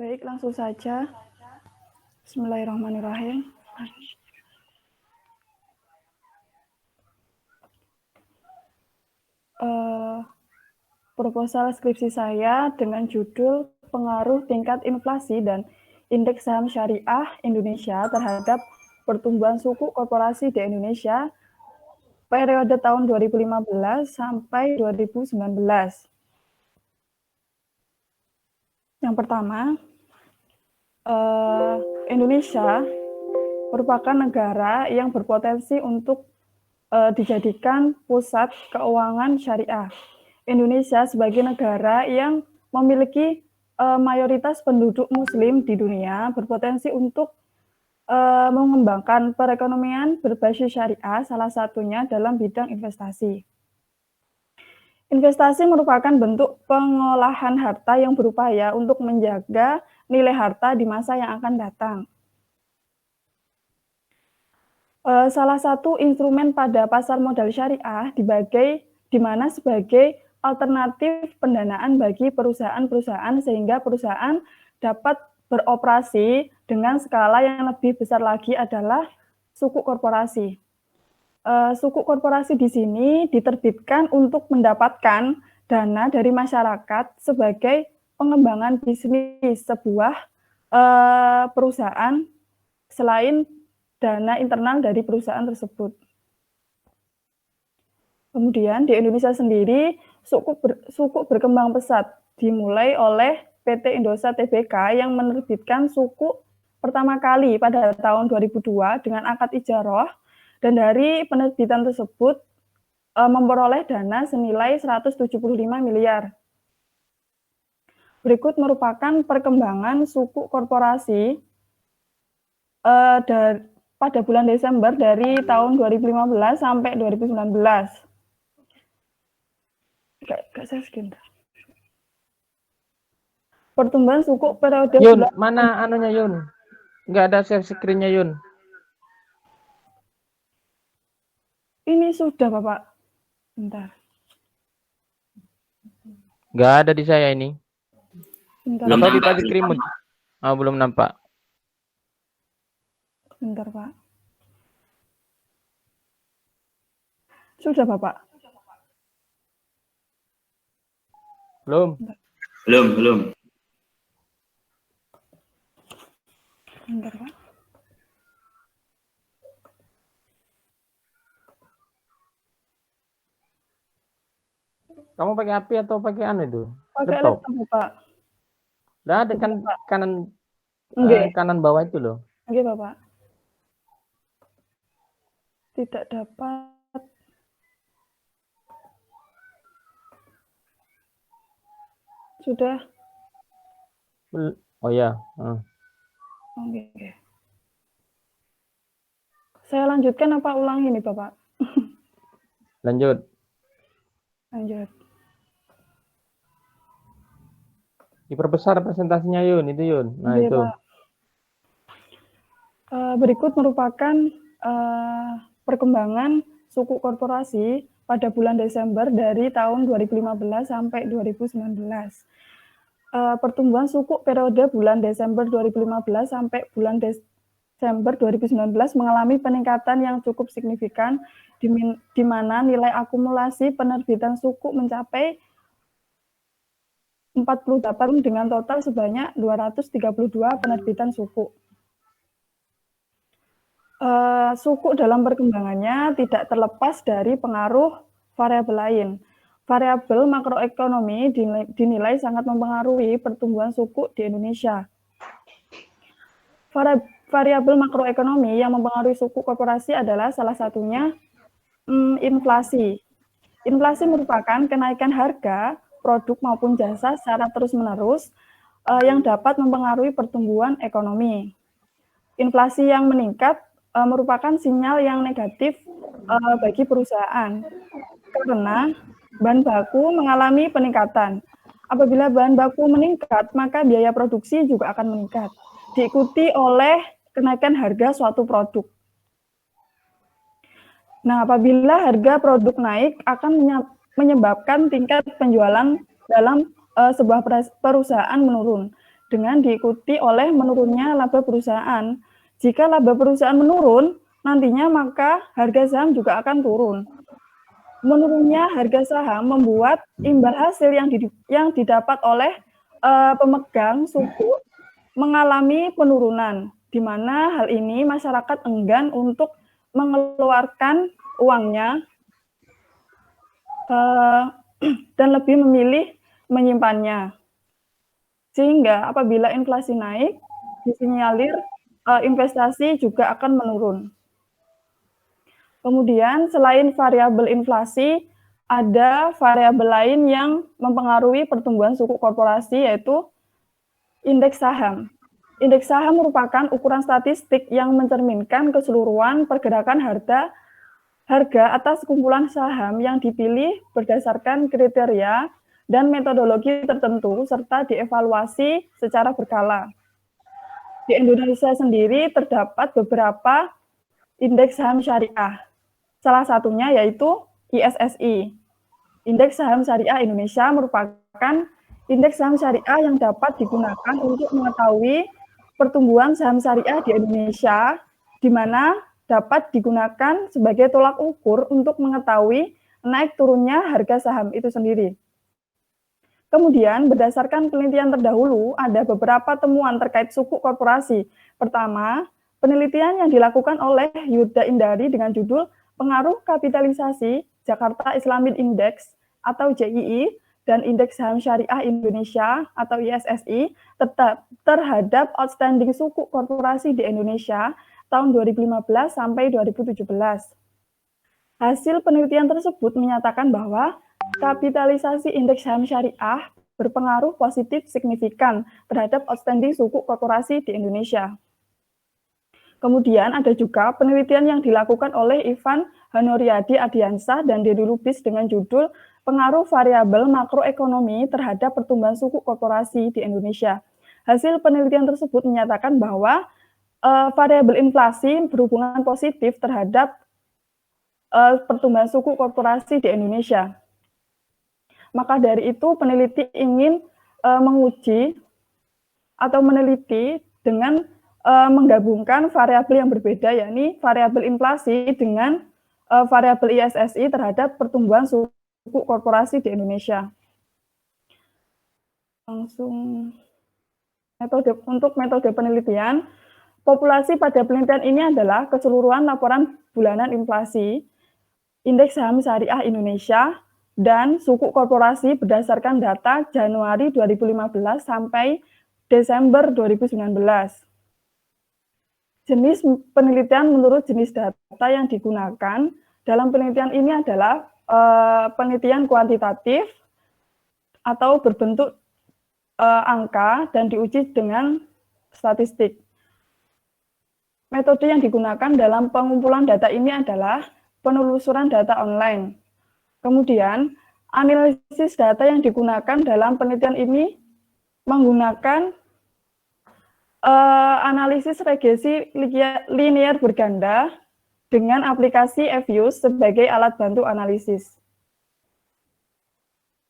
Baik, langsung saja. Bismillahirrahmanirrahim. Proposal skripsi saya dengan judul Pengaruh Tingkat Inflasi dan Indeks Saham Syariah Indonesia terhadap Pertumbuhan Suku Korporasi di Indonesia periode tahun 2015 sampai 2019. Yang pertama, Indonesia merupakan negara yang berpotensi untuk dijadikan pusat keuangan syariah. Indonesia sebagai negara yang memiliki mayoritas penduduk muslim di dunia berpotensi untuk mengembangkan perekonomian berbasis syariah, salah satunya dalam bidang investasi. Investasi merupakan bentuk pengolahan harta yang berupaya untuk menjaga nilai harta di masa yang akan datang. Salah satu instrumen pada pasar modal syariah di mana sebagai alternatif pendanaan bagi perusahaan-perusahaan sehingga perusahaan dapat beroperasi dengan skala yang lebih besar lagi adalah suku korporasi. Suku korporasi di sini diterbitkan untuk mendapatkan dana dari masyarakat sebagai pengembangan bisnis sebuah perusahaan selain dana internal dari perusahaan tersebut. Kemudian di Indonesia sendiri, suku berkembang pesat, dimulai oleh PT Indosat Tbk yang menerbitkan suku pertama kali pada tahun 2002 dengan akad ijaroh, dan dari penerbitan tersebut memperoleh dana senilai 175 miliar. Berikut merupakan perkembangan suku korporasi pada bulan Desember dari tahun 2015 sampai 2019. Gak saya sekitar. Pertumbuhan suku periode Yun, mana anunya Yun? Nggak ada share screen-nya Yun. Ini sudah Bapak. Bentar. Nggak ada di saya ini. Bentar. Atau di tadi krimut. Oh, belum nampak. Bentar Pak. Sudah Bapak. Belum. Belum. Bentar Pak. Kamu pakai HP atau pakai anu itu? Pakai Laptop. Bapak. Nah, ada kan kanan bawah itu loh. Oke Bapak. Tidak dapat. Sudah. Oh ya. Oke. Saya lanjutkan apa ulang ini Bapak? Lanjut. Diperbesar presentasinya Yun, itu Yun. Nah, Oke, itu. Pak. Berikut merupakan perkembangan suku korporasi pada bulan Desember dari tahun 2015 sampai 2019. Pertumbuhan suku periode bulan Desember 2015 sampai bulan Desember 2019 mengalami peningkatan yang cukup signifikan di mana nilai akumulasi penerbitan suku mencapai 48 dengan total sebanyak 232 penerbitan suku. Suku dalam perkembangannya tidak terlepas dari pengaruh variabel lain. Variabel makroekonomi dinilai sangat mempengaruhi pertumbuhan suku di Indonesia. Variabel makroekonomi yang mempengaruhi suku korporasi adalah salah satunya inflasi. Inflasi merupakan kenaikan harga produk maupun jasa secara terus-menerus yang dapat mempengaruhi pertumbuhan ekonomi. Inflasi yang meningkat merupakan sinyal yang negatif bagi perusahaan karena bahan baku mengalami peningkatan. Apabila bahan baku meningkat, maka biaya produksi juga akan meningkat, diikuti oleh kenaikan harga suatu produk. Nah, apabila harga produk naik akan menyebabkan tingkat penjualan dalam sebuah perusahaan menurun dengan diikuti oleh menurunnya laba perusahaan. Jika laba perusahaan menurun, nantinya maka harga saham juga akan turun. Menurunnya harga saham membuat imbal hasil yang didapat oleh pemegang sukuk mengalami penurunan, di mana hal ini masyarakat enggan untuk mengeluarkan uangnya dan lebih memilih menyimpannya. Sehingga apabila inflasi naik, disinyalir investasi juga akan menurun. Kemudian selain variabel inflasi, ada variabel lain yang mempengaruhi pertumbuhan suku korporasi, yaitu indeks saham. Indeks saham merupakan ukuran statistik yang mencerminkan keseluruhan pergerakan harga atas kumpulan saham yang dipilih berdasarkan kriteria dan metodologi tertentu serta dievaluasi secara berkala. Di Indonesia sendiri terdapat beberapa indeks saham syariah. Salah satunya yaitu ISSI. Indeks saham syariah Indonesia merupakan indeks saham syariah yang dapat digunakan untuk mengetahui pertumbuhan saham syariah di Indonesia, di mana dapat digunakan sebagai tolak ukur untuk mengetahui naik turunnya harga saham itu sendiri. Kemudian, berdasarkan penelitian terdahulu, ada beberapa temuan terkait sukuk korporasi. Pertama, penelitian yang dilakukan oleh Yuda Indari dengan judul Pengaruh Kapitalisasi Jakarta Islamic Index atau JII dan Indeks Saham Syariah Indonesia atau ISSI terhadap outstanding sukuk korporasi di Indonesia tahun 2015 sampai 2017. Hasil penelitian tersebut menyatakan bahwa kapitalisasi indeks saham syariah berpengaruh positif signifikan terhadap outstanding sukuk korporasi di Indonesia. Kemudian ada juga penelitian yang dilakukan oleh Ivan Hanoriadi Adiansah dan Dedi Lubis dengan judul Pengaruh Variabel Makroekonomi Terhadap Pertumbuhan Sukuk Korporasi di Indonesia. Hasil penelitian tersebut menyatakan bahwa variabel inflasi berhubungan positif terhadap pertumbuhan suku korporasi di Indonesia. Maka dari itu peneliti ingin menguji atau meneliti dengan menggabungkan variabel yang berbeda, yakni variabel inflasi dengan variabel ISSI terhadap pertumbuhan suku korporasi di Indonesia. Langsung untuk metode penelitian, populasi pada penelitian ini adalah keseluruhan laporan bulanan inflasi, indeks saham syariah Indonesia, dan suku korporasi berdasarkan data Januari 2015 sampai Desember 2019. Jenis penelitian menurut jenis data yang digunakan dalam penelitian ini adalah penelitian kuantitatif atau berbentuk angka dan diuji dengan statistik. Metode yang digunakan dalam pengumpulan data ini adalah penelusuran data online. Kemudian, analisis data yang digunakan dalam penelitian ini menggunakan analisis regresi linear berganda dengan aplikasi Fuse sebagai alat bantu analisis.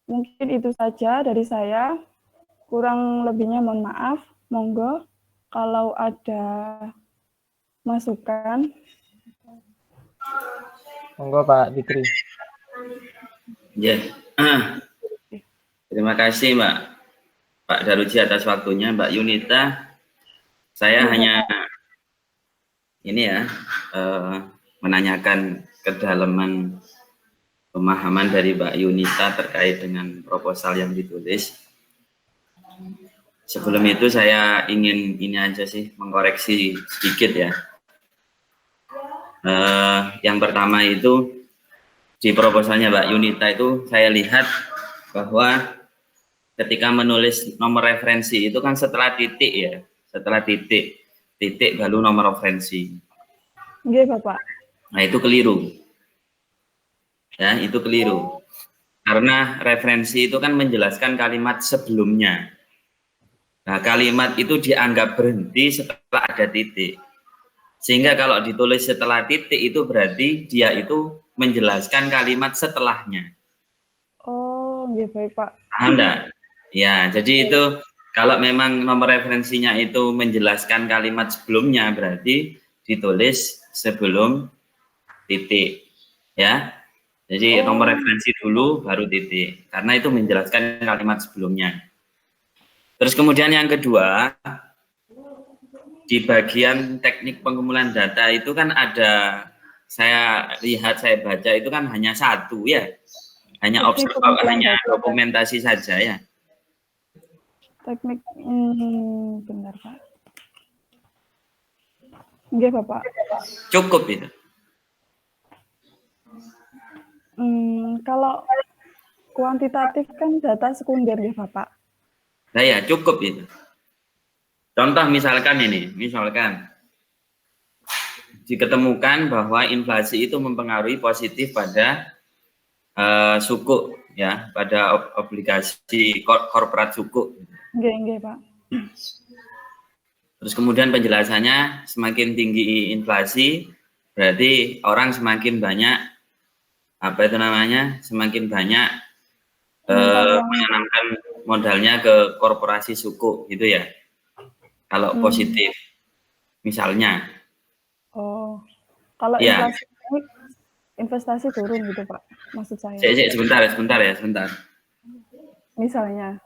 Mungkin itu saja dari saya. Kurang lebihnya mohon maaf. Monggo kalau ada masukan. Monggo Pak Fikri. Ya, terima kasih Pak Daruji atas waktunya. Mbak Yunita, saya hanya ini ya menanyakan kedalaman pemahaman dari Mbak Yunita terkait dengan proposal yang ditulis. Sebelum itu saya ingin ini aja sih mengkoreksi sedikit ya. Yang pertama itu di proposalnya Mbak Yunita itu saya lihat bahwa ketika menulis nomor referensi itu kan setelah titik ya, setelah titik baru nomor referensi. Iya Bapak. Nah itu keliru. Ya itu keliru. Karena referensi itu kan menjelaskan kalimat sebelumnya. Nah kalimat itu dianggap berhenti setelah ada titik. Sehingga kalau ditulis setelah titik itu berarti dia itu menjelaskan kalimat setelahnya. Oh, iya baik Pak. Paham enggak? Ya, jadi itu Kalau memang nomor referensinya itu menjelaskan kalimat sebelumnya, berarti ditulis sebelum titik, ya. Jadi nomor referensi dulu, baru titik, karena itu menjelaskan kalimat sebelumnya. Terus kemudian yang kedua, di bagian teknik pengumpulan data itu kan ada, saya lihat, saya baca itu kan hanya satu ya, hanya hanya dokumentasi saja ya. Teknik, bentar Pak. Nggih Bapak. Cukup itu. Kalau kuantitatif kan data sekunder ya Bapak. Nah ya, cukup itu. Contoh misalkan ini, misalkan diketemukan bahwa inflasi itu mempengaruhi positif pada suku ya, pada obligasi korporat suku. Nggih, Pak. Terus kemudian penjelasannya, semakin tinggi inflasi berarti orang semakin banyak semakin banyak menanamkan modalnya ke korporasi suku gitu ya. Kalau positif misalnya. Oh, kalau ya. inflasi naik, investasi turun gitu Pak, maksud saya. Sebentar ya. Misalnya.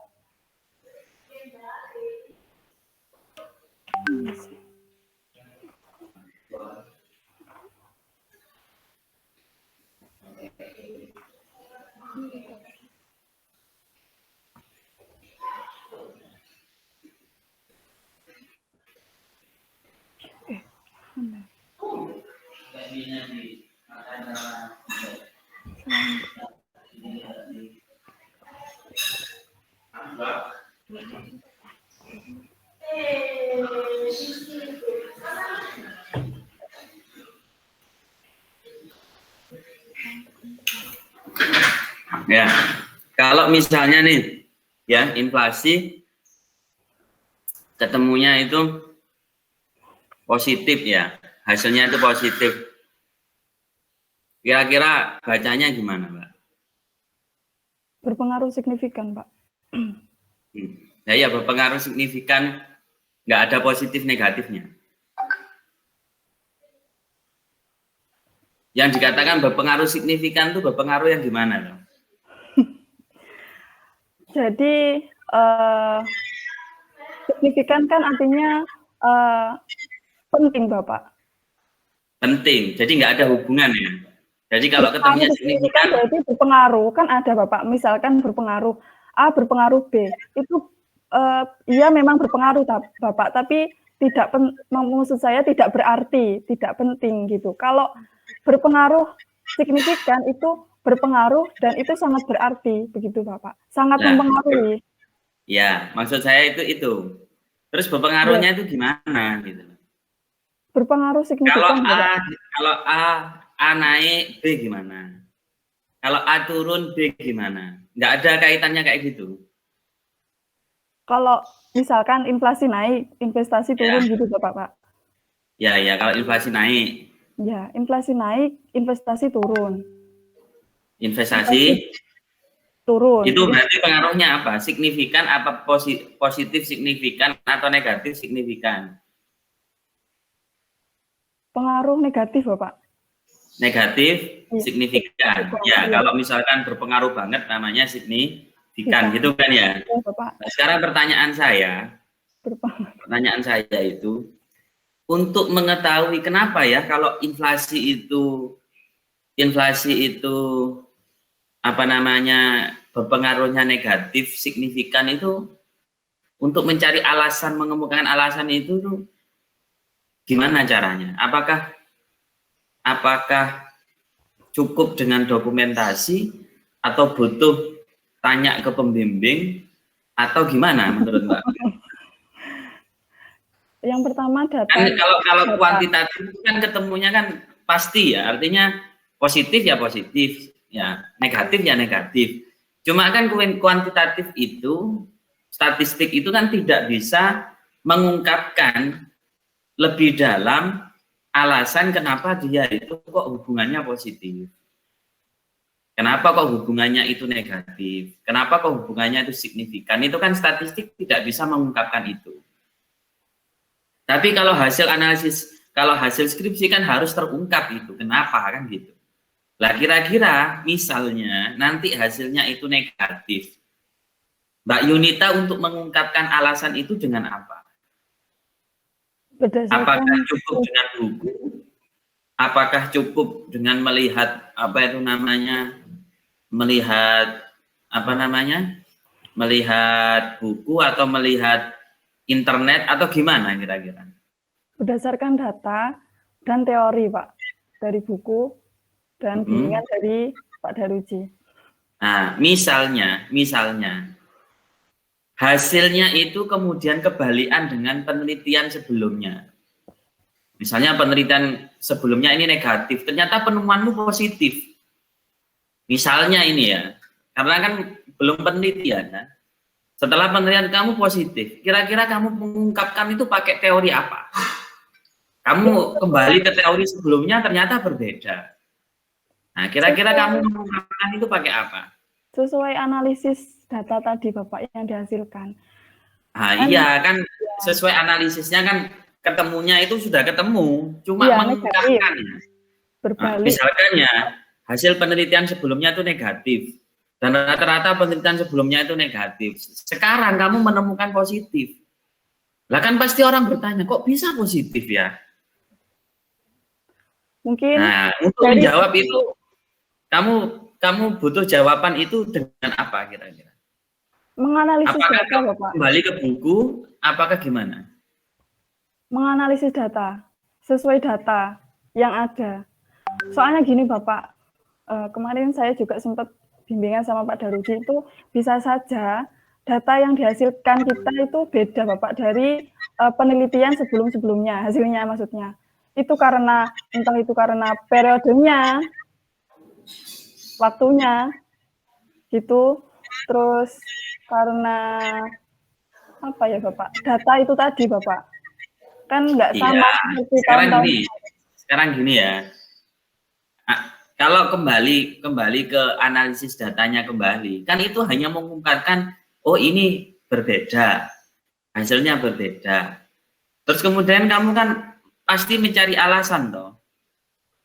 Ya, kalau misalnya nih, ya inflasi ketemunya itu positif ya, hasilnya itu positif. Kira-kira bacanya gimana, Mbak? Berpengaruh signifikan, Pak. Nah, ya berpengaruh signifikan, nggak ada positif negatifnya. Yang dikatakan berpengaruh signifikan itu berpengaruh yang gimana, loh? Jadi signifikan kan artinya penting, Bapak. Penting, jadi nggak ada hubungan ya. Jadi kalau ketemunya signifikan berarti berpengaruh, kan ada Bapak. Misalkan berpengaruh A berpengaruh B, itu iya memang berpengaruh Bapak, tapi maksud saya tidak berarti, tidak penting gitu. Kalau berpengaruh signifikan itu berpengaruh dan itu sangat berarti, begitu Bapak. Sangat mempengaruhi. Ya, maksud saya itu. Terus berpengaruhnya itu gimana gitu? Berpengaruh signifikan. Kalau A naik, B gimana? Kalau A turun, B gimana? Nggak ada kaitannya kayak gitu. Kalau misalkan inflasi naik, investasi turun gitu Pak. Ya, kalau inflasi naik. Ya, inflasi naik, investasi turun. Investasi turun. Itu berarti pengaruhnya apa? Signifikan, apa positif signifikan atau negatif signifikan? Pengaruh negatif, Bapak. Negatif signifikan. Ya, kalau misalkan berpengaruh banget namanya signifikan, gitu kan ya? Nah, sekarang pertanyaan saya itu, untuk mengetahui kenapa ya kalau inflasi itu berpengaruhnya negatif signifikan, itu untuk mencari alasan, mengemukakan alasan itu tuh gimana caranya? Apakah cukup dengan dokumentasi atau butuh tanya ke pembimbing atau gimana menurut Mbak? Yang pertama data. Kalau kuantitatif itu kan ketemunya kan pasti ya, artinya positif ya positif, ya negatif ya negatif. Cuma kan kuantitatif itu, statistik itu kan tidak bisa mengungkapkan lebih dalam alasan kenapa dia itu kok hubungannya positif. Kenapa kok hubungannya itu negatif? Kenapa kok hubungannya itu signifikan? Itu kan statistik tidak bisa mengungkapkan itu. Tapi kalau hasil analisis, kalau hasil skripsi kan harus terungkap itu. Kenapa kan gitu? Lah kira-kira misalnya nanti hasilnya itu negatif. Mbak Yunita untuk mengungkapkan alasan itu dengan apa? Apakah cukup dengan buku? Apakah cukup dengan melihat apa itu namanya? Melihat apa namanya? Melihat buku atau melihat internet atau gimana kira-kira? Berdasarkan data dan teori, Pak, dari buku dan bimbingan dari Pak Daruji. Nah, misalnya hasilnya itu kemudian kebalikan dengan penelitian sebelumnya. Misalnya penelitian sebelumnya ini negatif, ternyata penemuanmu positif. Misalnya ini ya, karena kan belum penelitian kan. Setelah penelitian kamu positif, kira-kira kamu mengungkapkan itu pakai teori apa? Kamu kembali ke teori sebelumnya ternyata berbeda. Nah, kira-kira kamu mengungkapkan itu pakai apa? Sesuai analisis data tadi Bapak yang dihasilkan. Nah, iya kan sesuai analisisnya kan ketemunya itu sudah ketemu, cuma mengungkapkan. Nah, misalkan ya, hasil penelitian sebelumnya itu negatif. Dan rata-rata penelitian sebelumnya itu negatif. Sekarang kamu menemukan positif. Lah kan pasti orang bertanya, kok bisa positif ya? Mungkin. Nah, untuk menjawab itu, kamu butuh jawaban itu dengan apa kira-kira? Menganalisis apakah data, Bapak. Kembali ke buku, apakah gimana? Menganalisis data, sesuai data yang ada. Soalnya gini Bapak, kemarin saya juga sempat bimbingan sama Pak Daruji, itu bisa saja data yang dihasilkan kita itu beda Bapak dari penelitian sebelum-sebelumnya, hasilnya maksudnya. Itu karena, entah itu karena periodenya, waktunya, gitu, terus karena apa ya Bapak, data itu tadi Bapak, kan nggak sama seperti tahun-tahun. Sekarang gini ya, kalau kembali ke analisis datanya kembali, kan itu hanya mengungkapkan, oh ini berbeda, hasilnya berbeda. Terus kemudian kamu kan pasti mencari alasan toh.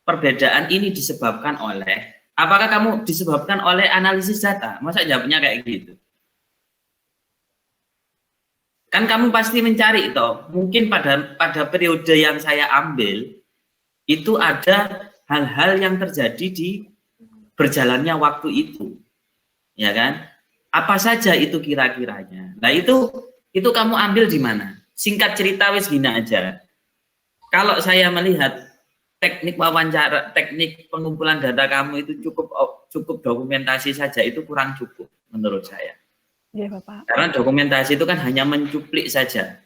Perbedaan ini disebabkan oleh, apakah kamu disebabkan oleh analisis data? Masa jawabnya kayak gitu? Kan kamu pasti mencari toh, mungkin pada periode yang saya ambil, itu ada hal-hal yang terjadi di berjalannya waktu itu, ya kan? Apa saja itu kira-kiranya? Nah itu kamu ambil di mana? Singkat cerita wis gini aja. Kalau saya melihat teknik wawancara, teknik pengumpulan data kamu itu cukup dokumentasi saja, itu kurang cukup menurut saya. Ya, Bapak. Karena dokumentasi itu kan hanya mencuplik saja.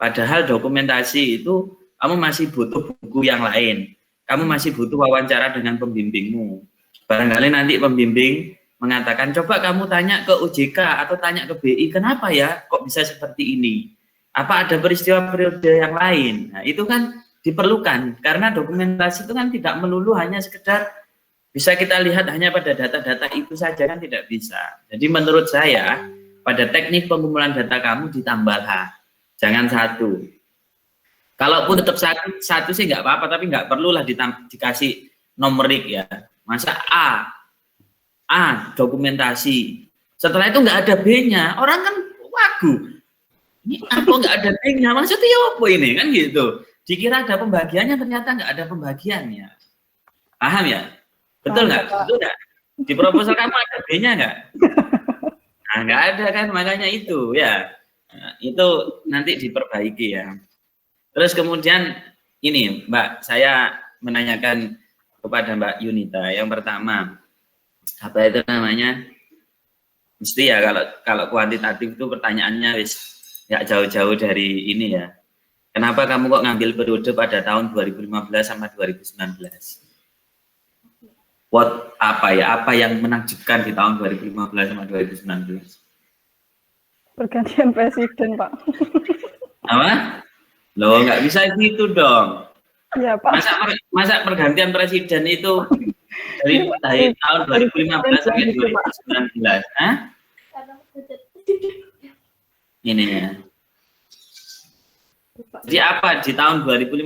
Padahal dokumentasi itu kamu masih butuh buku yang lain. Kamu masih butuh wawancara dengan pembimbingmu. Barangkali nanti pembimbing mengatakan, coba kamu tanya ke OJK atau tanya ke BI, kenapa ya kok bisa seperti ini? Apa ada peristiwa periode yang lain? Nah, itu kan diperlukan. Karena dokumentasi itu kan tidak melulu hanya sekedar bisa kita lihat hanya pada data-data itu saja, kan tidak bisa. Jadi menurut saya, pada teknik pengumpulan data kamu ditambahlah. Jangan satu. Kalaupun tetap satu sih nggak apa-apa, tapi nggak perlulah dikasih numerik ya. Masa A dokumentasi. Setelah itu nggak ada B-nya, orang kan wagu. Ini apa nggak ada B-nya? Maksudnya apa ini kan gitu. Dikira ada pembagiannya, ternyata nggak ada pembagiannya. Paham ya? Betul nggak? Betul nggak? Di proposal kamu ada B-nya nggak? Nah, nggak ada kan, makanya itu ya. Nah, itu nanti diperbaiki ya. Terus kemudian ini Mbak, saya menanyakan kepada Mbak Yunita. Yang pertama, apa itu namanya? Mesti ya kalau kuantitatif itu pertanyaannya wis nggak jauh-jauh dari ini ya. Kenapa kamu kok ngambil periode pada tahun 2015 sama 2019? Apa yang menakjubkan di tahun 2015 sama 2019? Pergantian presiden, Pak. Apa? Loh, nggak bisa gitu dong. Iya, Pak. Masa pergantian presiden itu dari tahun 2015 sampai 2019. Hah? Ini ya. Jadi apa di tahun 2015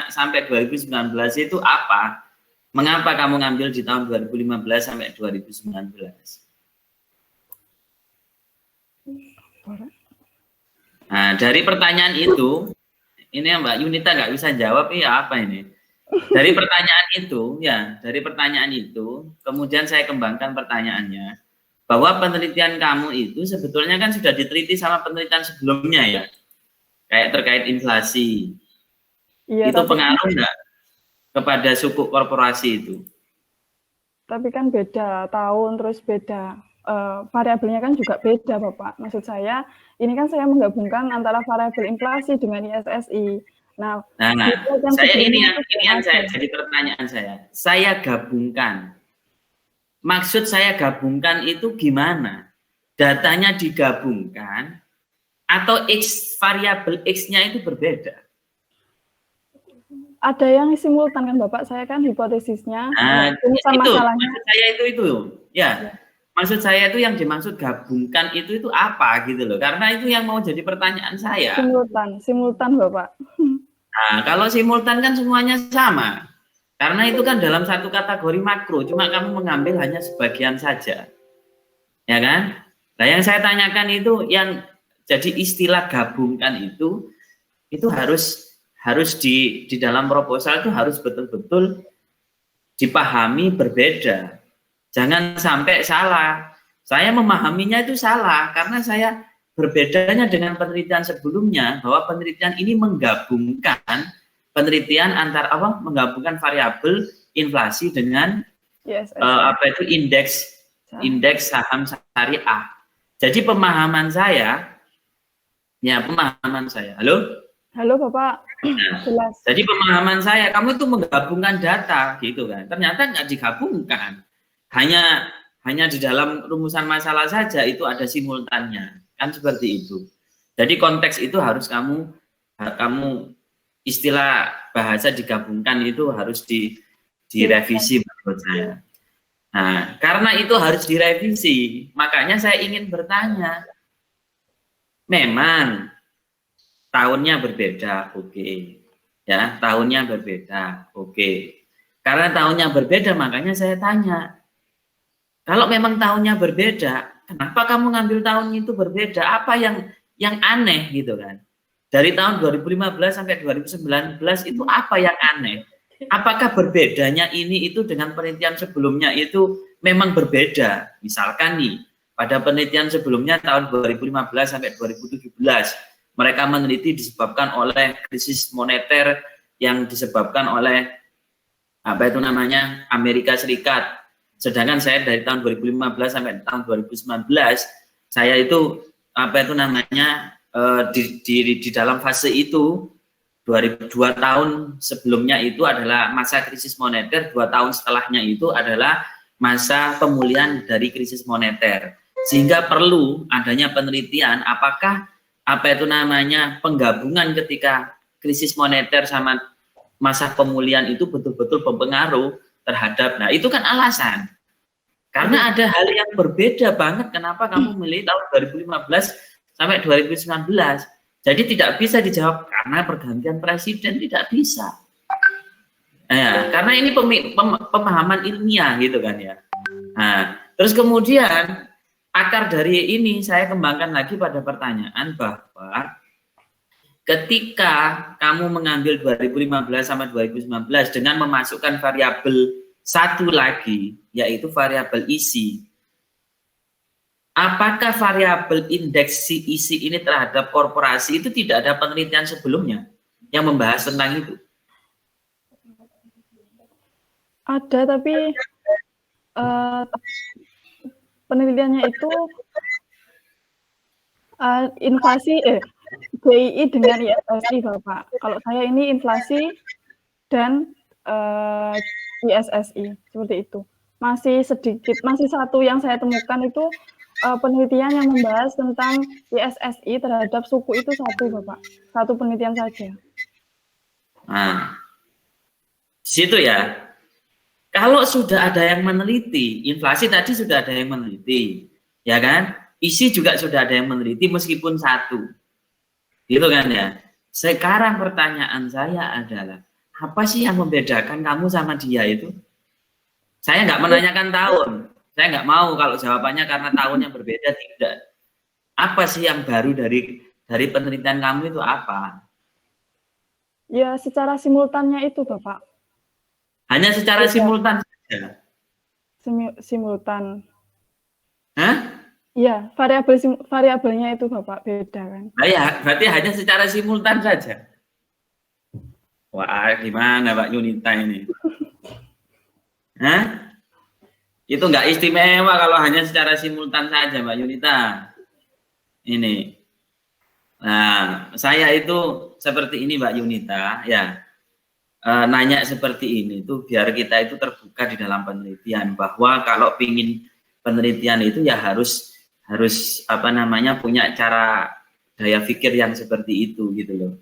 sampai 2019 itu apa? Mengapa kamu ngambil di tahun 2015 sampai 2019? Nah, dari pertanyaan itu, ini Mbak Yunita nggak bisa jawab, iya apa ini? Dari pertanyaan itu, kemudian saya kembangkan pertanyaannya, bahwa penelitian kamu itu sebetulnya kan sudah diteliti sama penelitian sebelumnya ya, kayak terkait inflasi. Iya, itu pengaruh nggak kepada suku korporasi itu? Tapi kan beda tahun, terus beda variabelnya kan juga beda, Bapak. Maksud saya, ini kan saya menggabungkan antara variabel inflasi dengan ISSI. Nah saya ini yang saya jadi pertanyaan saya gabungkan. Maksud saya gabungkan itu gimana? Datanya digabungkan atau variabel X-nya itu berbeda? Ada yang simultan kan Bapak, saya kan hipotesisnya. Masalahnya. Maksud saya itu ya. Maksud saya itu yang dimaksud gabungkan itu apa gitu loh. Karena itu yang mau jadi pertanyaan saya. Simultan Bapak. Nah, kalau simultan kan semuanya sama. Karena itu kan dalam satu kategori makro, cuma kamu mengambil hanya sebagian saja. Ya kan? Nah, yang saya tanyakan itu yang jadi istilah gabungkan itu harus di dalam proposal itu harus betul-betul dipahami berbeda. Jangan sampai salah. Saya memahaminya itu salah karena saya berbedanya dengan penelitian sebelumnya, bahwa penelitian ini menggabungkan penelitian menggabungkan variabel inflasi dengan indeks saham syariah. Jadi pemahaman saya, halo Bapak. Jelas. Jadi pemahaman saya, kamu itu menggabungkan data gitu kan. Ternyata nggak digabungkan. Hanya di dalam rumusan masalah saja itu ada simultannya, kan seperti itu. Jadi konteks itu harus kamu istilah bahasa digabungkan itu harus direvisi menurut saya. Nah, karena itu harus direvisi, makanya saya ingin bertanya. Memang tahunnya berbeda, oke. Ya, tahunnya berbeda, oke. Karena tahunnya berbeda, makanya saya tanya. Kalau memang tahunnya berbeda, kenapa kamu ngambil tahun itu berbeda? Apa yang aneh gitu kan? Dari tahun 2015 sampai 2019 itu apa yang aneh? Apakah berbedanya ini itu dengan penelitian sebelumnya itu memang berbeda? Misalkan nih, pada penelitian sebelumnya tahun 2015 sampai 2017, mereka meneliti disebabkan oleh krisis moneter yang disebabkan oleh Amerika Serikat. Sedangkan saya dari tahun 2015 sampai tahun 2019, saya itu di dalam fase itu 2 tahun sebelumnya itu adalah masa krisis moneter, 2 tahun setelahnya itu adalah masa pemulihan dari krisis moneter. Sehingga perlu adanya penelitian apakah penggabungan ketika krisis moneter sama masa pemulihan itu betul-betul berpengaruh terhadap, nah itu kan alasan. Karena ada hal yang berbeda banget kenapa kamu milih tahun 2015 sampai 2019. Jadi tidak bisa dijawab karena pergantian presiden, tidak bisa. Karena ini pemahaman ilmiah gitu kan ya. Nah, terus kemudian akar dari ini saya kembangkan lagi pada pertanyaan bahwa ketika kamu mengambil 2015 sampai 2019 dengan memasukkan variabel satu lagi, yaitu variabel isi. Apakah variabel indeks isi ini terhadap korporasi itu tidak ada penelitian sebelumnya yang membahas tentang itu? Ada, tapi penelitiannya itu inflasi BII dengan ISSI, Bapak. Kalau saya ini inflasi dan ISSI, seperti itu. Masih sedikit, masih satu yang saya temukan itu penelitian yang membahas tentang ISSI terhadap suku itu satu, Bapak. Satu penelitian saja. Nah, situ ya. Kalau sudah ada yang meneliti, inflasi tadi sudah ada yang meneliti, ya kan? Isi juga sudah ada yang meneliti meskipun satu, gitu kan ya. Sekarang pertanyaan saya adalah, apa sih yang membedakan kamu sama dia itu? Saya nggak menanyakan tahun, saya nggak mau kalau jawabannya karena tahun yang berbeda, tidak. Apa sih yang baru dari penelitian kamu itu apa? Ya, secara simultannya itu, Bapak. Hanya secara simultan saja. Simultan. Hah? Iya, variabelnya itu, Bapak, beda kan? Nah, ya, berarti hanya secara simultan saja. Wah, gimana Pak Yunita ini? Hah? Itu nggak istimewa kalau hanya secara simultan saja, Mbak Yunita. Ini. Nah, saya itu seperti ini, Mbak Yunita, ya. Nanya seperti ini tuh biar kita itu terbuka di dalam penelitian, bahwa kalau pingin penelitian itu ya harus apa namanya, punya cara daya pikir yang seperti itu gitu loh.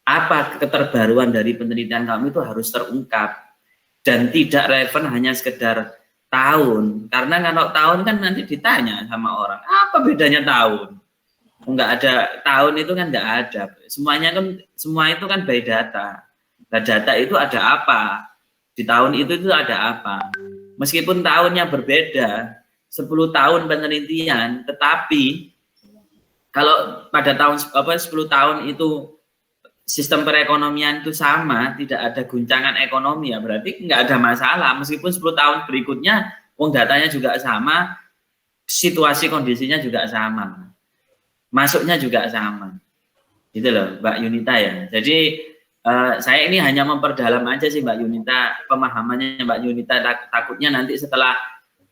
Apa keterbaruan dari penelitian kamu itu harus terungkap dan tidak relevan hanya sekedar tahun, karena kalau tahun kan nanti ditanya sama orang apa bedanya tahun, nggak ada tahun itu kan nggak ada, semuanya kan, semua itu kan by data. Nah, data itu ada apa? Di tahun itu ada apa? Meskipun tahunnya berbeda, 10 tahun penelitian, tetapi kalau pada tahun 10 tahun itu sistem perekonomian itu sama, tidak ada guncangan ekonomi, ya berarti nggak ada masalah. Meskipun 10 tahun berikutnya, uang datanya juga sama, situasi kondisinya juga sama, masuknya juga sama. Gitu loh, Mbak Yunita ya. Jadi saya ini hanya memperdalam aja sih Mbak Yunita, pemahamannya Mbak Yunita. Takutnya nanti setelah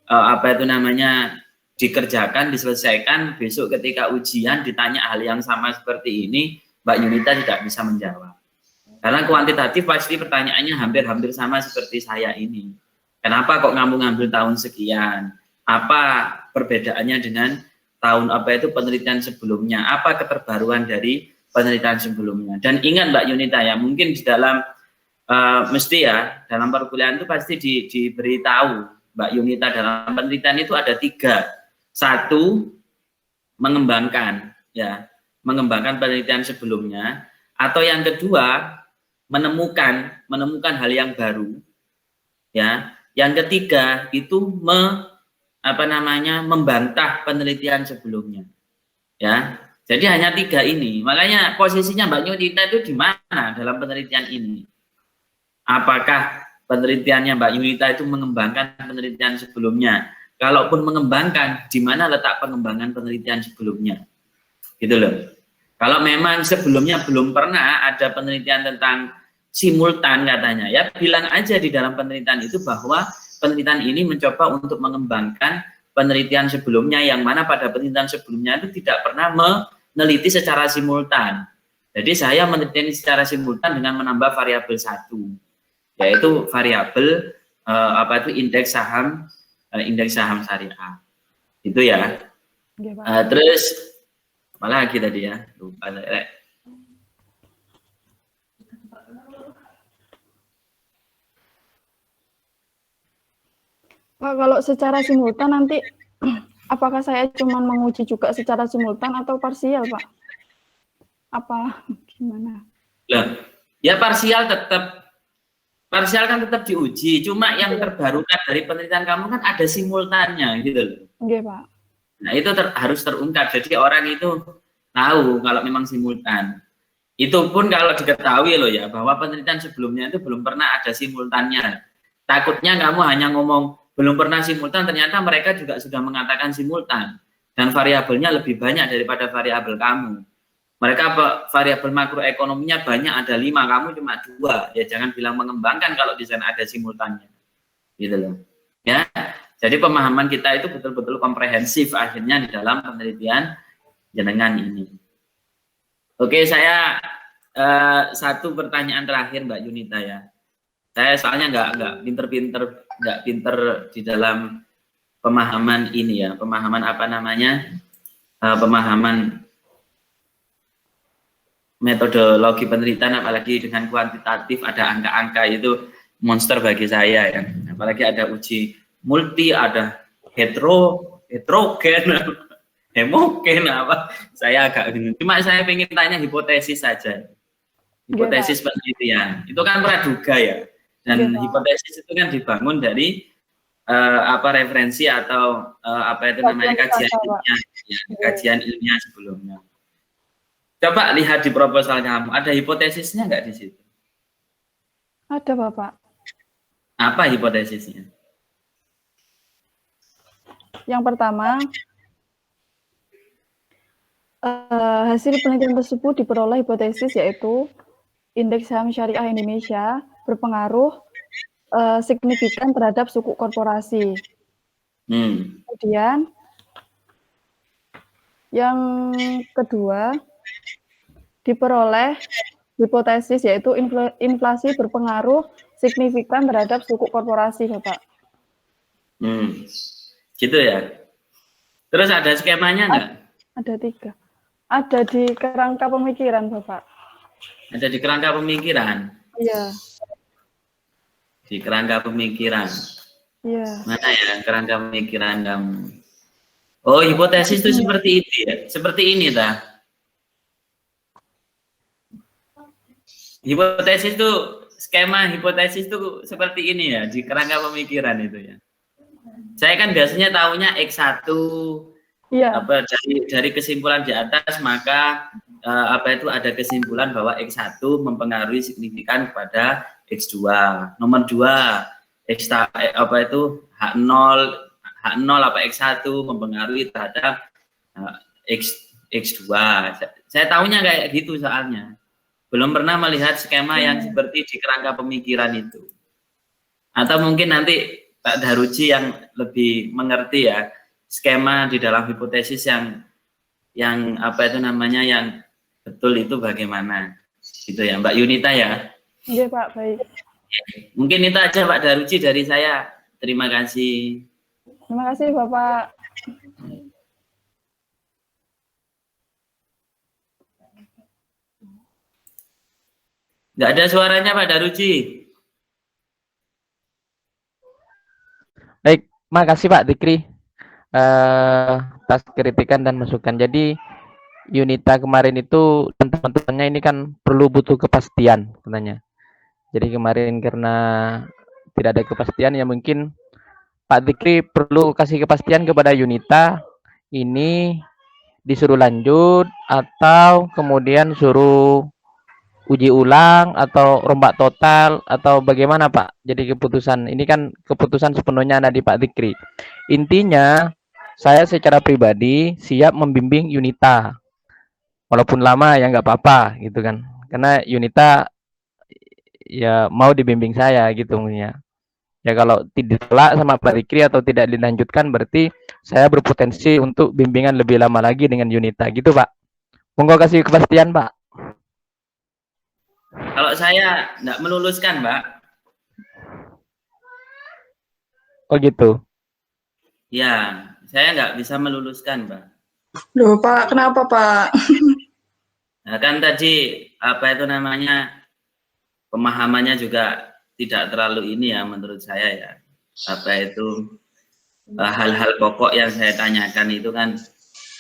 apa itu namanya dikerjakan, diselesaikan, besok ketika ujian ditanya hal yang sama seperti ini, Mbak Yunita tidak bisa menjawab. Karena kuantitatif pasti pertanyaannya hampir-hampir sama seperti saya ini. Kenapa kok kamu ngambil tahun sekian? Apa perbedaannya dengan tahun apa itu penelitian sebelumnya? Apa keterbaruan dari penelitian sebelumnya? Dan ingat Mbak Yunita ya, mungkin di dalam mesti ya, dalam perkuliahan itu pasti diberitahu Mbak Yunita, dalam penelitian itu ada 3. 1, mengembangkan ya, mengembangkan penelitian sebelumnya, atau yang kedua menemukan hal yang baru ya, yang ketiga itu membantah penelitian sebelumnya ya. Jadi hanya 3 ini. Makanya posisinya Mbak Yunita itu di mana dalam penelitian ini? Apakah penelitiannya Mbak Yunita itu mengembangkan penelitian sebelumnya? Kalaupun mengembangkan, di mana letak pengembangan penelitian sebelumnya? Gitu loh. Kalau memang sebelumnya belum pernah ada penelitian tentang simultan katanya, ya bilang aja di dalam penelitian itu bahwa penelitian ini mencoba untuk mengembangkan penelitian sebelumnya, yang mana pada penelitian sebelumnya itu tidak pernah meneliti secara simultan. Jadi saya meneliti secara simultan dengan menambah variabel 1, yaitu variabel indeks saham syariah. Itu ya. Terus apa lagi tadi ya? Lupa saya. Pak, kalau secara simultan nanti apakah saya cuma menguji juga secara simultan atau parsial, Pak? Apa gimana? Lah, ya parsial kan tetap diuji, cuma yang terbarukan dari penelitian kamu kan ada simultannya gitu loh. Oke, Pak. Nah, itu harus terungkap. Jadi orang itu tahu kalau memang simultan. Itu pun kalau diketahui loh ya, bahwa penelitian sebelumnya itu belum pernah ada simultannya. Takutnya kamu hanya ngomong belum pernah simultan, ternyata mereka juga sudah mengatakan simultan. Dan variabelnya lebih banyak daripada variabel kamu. Mereka variabel makroekonominya banyak, ada 5, kamu cuma 2. Ya jangan bilang mengembangkan kalau di sana ada simultannya. Gitu loh. Ya. Jadi pemahaman kita itu betul-betul komprehensif akhirnya di dalam penelitian jenengan ini. Oke, saya satu pertanyaan terakhir Mbak Yunita ya. Saya soalnya nggak pinter di dalam pemahaman ini ya, pemahaman pemahaman metodologi penelitian, apalagi dengan kuantitatif ada angka-angka, itu monster bagi saya ya. apalagi ada uji multi, ada heterogen, hemogen apa. Saya agak bingung. Cuma saya ingin tanya hipotesis saja. Hipotesis penelitian. Itu kan praduga ya. Dan hipotesis itu kan dibangun dari referensi atau apa itu namanya kajian ilmiah sebelumnya. Coba lihat di proposal kamu, ada hipotesisnya nggak di situ? Ada, Bapak. Apa hipotesisnya? Yang pertama, hasil penelitian tersebut diperoleh hipotesis yaitu indeks saham syariah Indonesia berpengaruh signifikan terhadap suku korporasi. Kemudian yang kedua diperoleh hipotesis yaitu inflasi berpengaruh signifikan terhadap suku korporasi, Bapak. Gitu ya. Terus ada skemanya nggak? Ada 3. Ada di kerangka pemikiran, Bapak. Ada di kerangka pemikiran? Iya. Di kerangka pemikiran? Iya. Mana ya kerangka pemikiran kamu? Oh, hipotesis itu seperti ini ya? Seperti ini, dah. Hipotesis itu, skema hipotesis itu seperti ini ya, di kerangka pemikiran itu ya. Saya kan biasanya tahunya X1, dari kesimpulan di atas, maka ada kesimpulan bahwa X1 mempengaruhi signifikan kepada X2. Nomor 2, H0 X1 mempengaruhi terhadap X2. Saya tahunya kayak gitu soalnya. Belum pernah melihat skema yang seperti di kerangka pemikiran itu. Atau mungkin nanti Pak Daruji yang lebih mengerti ya, skema di dalam hipotesis yang yang betul itu bagaimana. Gitu ya, Mbak Yunita ya. Iya, Pak, baik. Mungkin itu aja Pak Daruji dari saya. Terima kasih. Terima kasih, Bapak. Nggak ada suaranya Pak Daruji. Baik, makasih Pak Dikri atas kritikan dan masukan. Jadi Yunita kemarin itu dan teman-temannya ini kan butuh kepastian katanya. Jadi kemarin karena tidak ada kepastian ya mungkin Pak Dikri perlu kasih kepastian kepada Yunita ini disuruh lanjut atau kemudian suruh uji ulang atau rombak total atau bagaimana Pak? Jadi keputusan ini kan keputusan sepenuhnya ada di Pak Dikri. Intinya saya secara pribadi siap membimbing Yunita. Walaupun lama ya nggak apa-apa gitu kan. Karena Yunita ya mau dibimbing saya gitu ya. Ya kalau ditolak sama Pak Dikri atau tidak dilanjutkan berarti saya berpotensi untuk bimbingan lebih lama lagi dengan Yunita gitu Pak. Monggo kasih kepastian Pak. Kalau saya nggak meluluskan, Mbak. Oh gitu. Ya, saya nggak bisa meluluskan, Mbak. Loh, Pak, kenapa, Pak? Nah, kan tadi pemahamannya juga tidak terlalu ini ya menurut saya ya. Hal-hal pokok yang saya tanyakan itu kan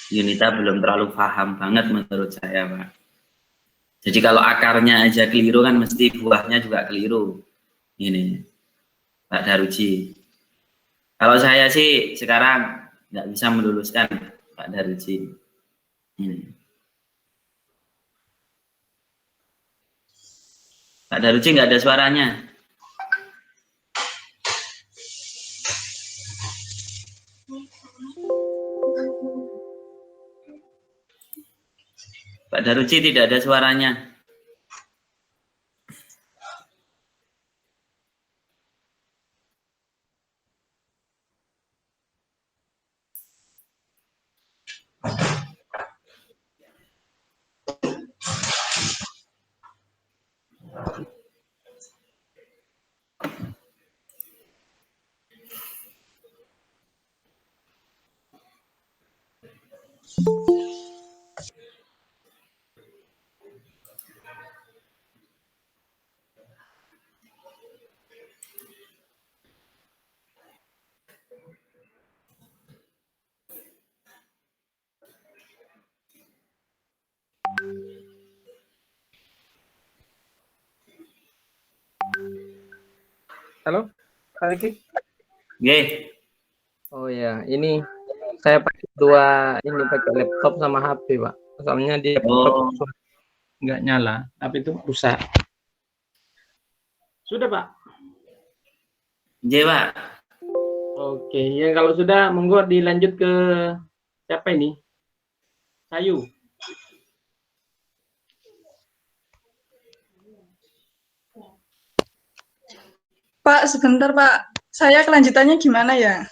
Yunita belum terlalu paham banget menurut saya, Pak. Jadi kalau akarnya aja keliru kan mesti buahnya juga keliru. Ini, Pak Daruji. Kalau saya sih sekarang nggak bisa meluluskan Pak Daruji. Ini. Pak Daruji nggak ada suaranya. Pak Daruji tidak ada suaranya. Halo, Pak Riki. Nggih. Oh ya, ini saya pakai pakai laptop sama HP, Pak. Soalnya di laptop Oh, nggak nyala, tapi itu rusak. Sudah, Pak. nggih, Pak. Oke, ya kalau sudah, monggo dilanjut ke siapa ini? Sayu. Pak, sebentar Pak. Saya kelanjutannya gimana ya?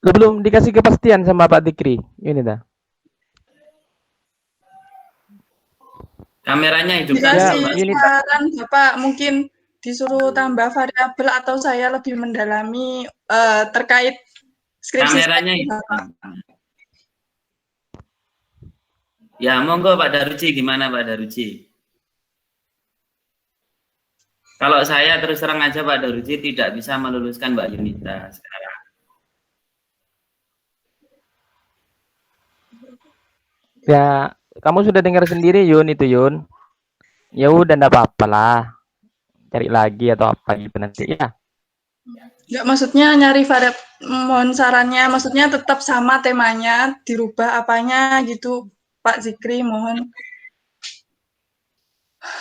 Belum dikasih kepastian sama Pak Dikri. Ini dah. Kameranya hidupkan Dikasih dulu, Pak. ini saran Bapak, mungkin disuruh tambah variabel atau saya lebih mendalami terkait skripsi Kameranya saya, hidupkan. Bapak. Ya, monggo Pak Daruci, gimana Pak Daruci? Kalau saya terus terang aja Pak Daruci tidak bisa meluluskan Mbak Yunita sekarang. Ya, kamu sudah dengar sendiri Yun itu Yun. Ya udah enggak apa-apa lah. Cari lagi atau apa gitu nanti ya. Enggak, maksudnya nyari variabel, mohon sarannya, maksudnya tetap sama temanya, dirubah apanya gitu, Pak Zikri, mohon.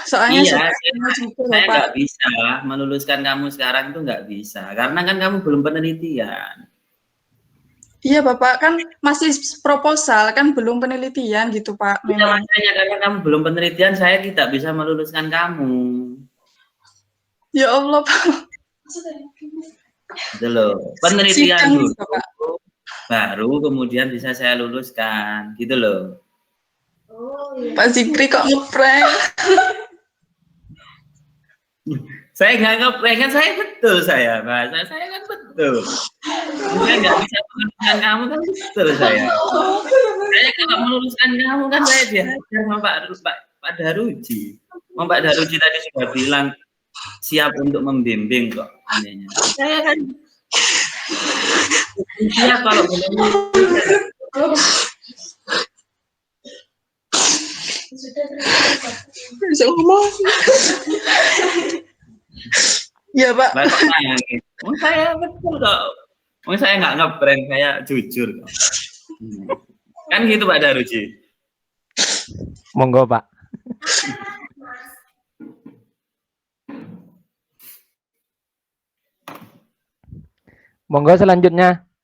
Soalnya Iya, sudah juga loh, saya Pak. nggak bisa meluluskan kamu sekarang itu nggak bisa. Karena kan kamu belum penelitian. Iya, Bapak, kan masih proposal, kan belum penelitian gitu, Pak, Ya, memang. makanya karena kamu belum penelitian, saya tidak bisa meluluskan kamu. Ya Allah, Pak. Gitu loh. Penelitian Sidang, dulu, Bapak. baru kemudian bisa saya luluskan. Gitu loh. Pak Zikri kok ngeprank? Saya nggak ngeprank kan, saya betul saya bahasa saya kan betul. Saya nggak bisa meluluskan kamu kan betul saya. Saya kalau meluluskan kamu kan saya dihajar sama Pak Daruji. Pak Daruji tadi sudah bilang siap untuk membimbing kok. Intinya. Saya kan siap kalau belum Bisa ngomong. Ya, Pak. Saya betul kok. Saya nggak ngeprank, saya jujur kok. Kan gitu Pak Daruji. Monggo Pak. Monggo selanjutnya.